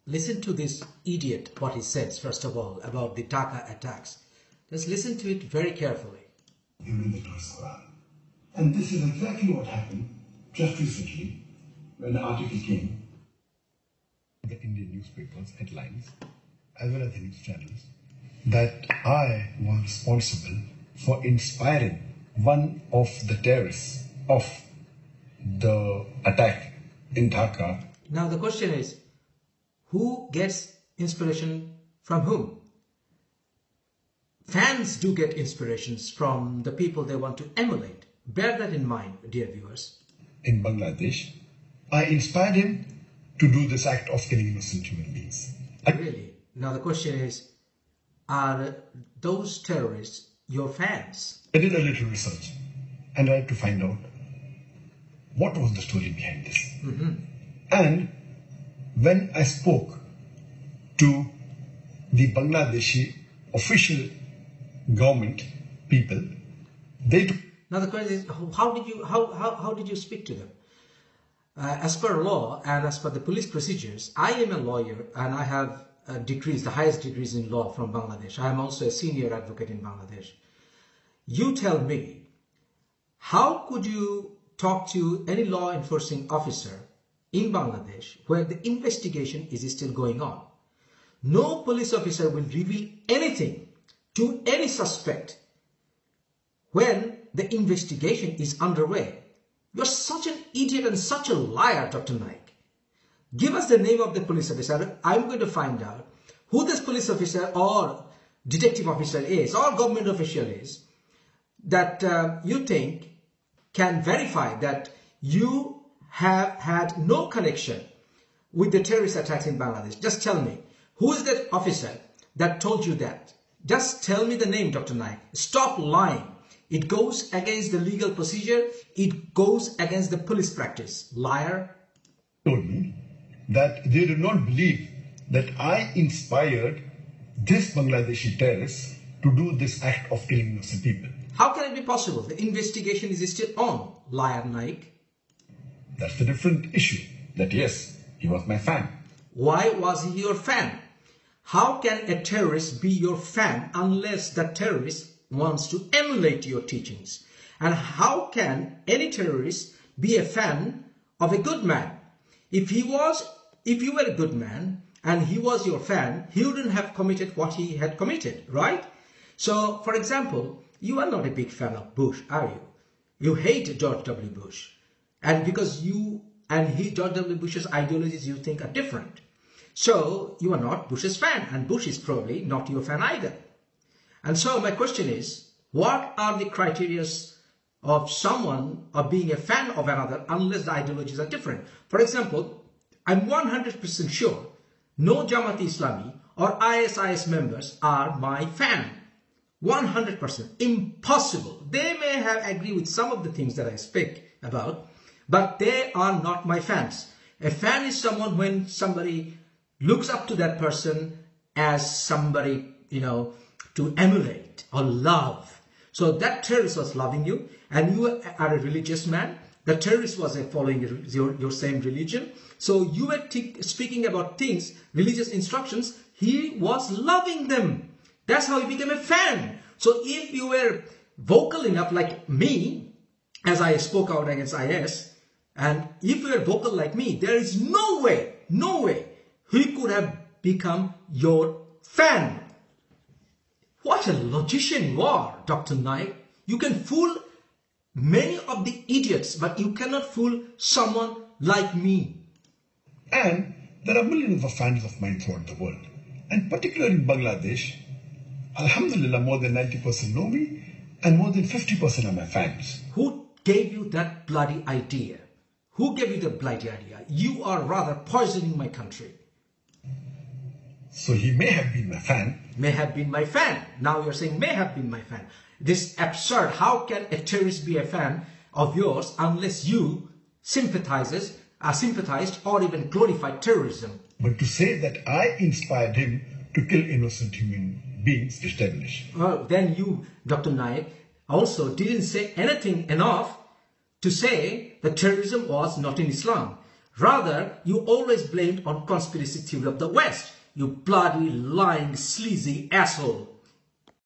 Listen to this idiot, what he says, first of all, about the Dhaka attacks. Just listen to it very carefully. You read the Quran. And this is exactly what happened just recently when the article came. The Indian newspapers, headlines, as well as the news channels, that I was responsible for inspiring one of the terrorists of the attack in Dhaka. Now the question is, who gets inspiration from whom? Fans do get inspirations from the people they want to emulate. Bear that in mind, dear viewers. In Bangladesh, I inspired him to do this act of killing innocent human beings. Really? Now the question is, are those terrorists your fans? I did a little research and I had to find out what was the story behind this. And when I spoke to the Bangladeshi official government people, they took... Now the question is, how did you speak to them? As per law and as per the police procedures, I am a lawyer and I have degrees, the highest degrees in law from Bangladesh. I am also a senior advocate in Bangladesh. You tell me, how could you talk to any law enforcing officer in Bangladesh where the investigation is still going on? No police officer will reveal anything to any suspect when the investigation is underway. You're such an idiot and such a liar, Dr. Naik. Give us the name of the police officer. I'm going to find out who this police officer or detective officer is or government official is that you think can verify that you have had no connection with the terrorist attacks in Bangladesh. Just tell me, who is that officer that told you that? Just tell me the name, Dr. Naik. Stop lying. It goes against the legal procedure. It goes against the police practice. Liar. Told me that they did not believe that I inspired this Bangladeshi terrorist to do this act of killing innocent people. How can it be possible? The investigation is still on, liar Naik. That's the different issue. That yes, he was my fan. Why was he your fan? How can a terrorist be your fan unless the terrorist wants to emulate your teachings? And how can any terrorist be a fan of a good man? If you were a good man and he was your fan, he wouldn't have committed what he had committed, right? So, for example, you are not a big fan of Bush, are you? You hate George W. Bush. And because you and George W. Bush's ideologies you think are different. So, you are not Bush's fan, and Bush is probably not your fan either. And so, my question is, what are the criteria of someone of being a fan of another unless the ideologies are different? For example, I'm 100% sure no Jamaat-e-Islami or ISIS members are my fan. 100%. Impossible. They may have agreed with some of the things that I speak about, but they are not my fans. A fan is someone when somebody looks up to that person as somebody, to emulate or love. So that terrorist was loving you and you are a religious man. The terrorist was following your same religion. So you were speaking about things, religious instructions. He was loving them. That's how he became a fan. So if you were vocal enough like me, as I spoke out against IS, and if you were vocal like me, there is no way he could have become your fan. What a logician you are, Dr. Naik. You can fool many of the idiots, but you cannot fool someone like me. And there are millions of fans of mine throughout the world. And particularly in Bangladesh, Alhamdulillah, more than 90% know me and more than 50% are my fans. Who gave you that bloody idea? Who gave you the bloody idea? You are rather poisoning my country. So he may have been my fan. May have been my fan. Now you're saying may have been my fan. This is absurd. How can a terrorist be a fan of yours unless you sympathized or even glorified terrorism? But to say that I inspired him to kill innocent human beings is devilish. Well, then you, Dr. Naik, also didn't say anything enough to say that terrorism was not in Islam. Rather, you always blamed on conspiracy theory of the West. You bloody, lying, sleazy asshole.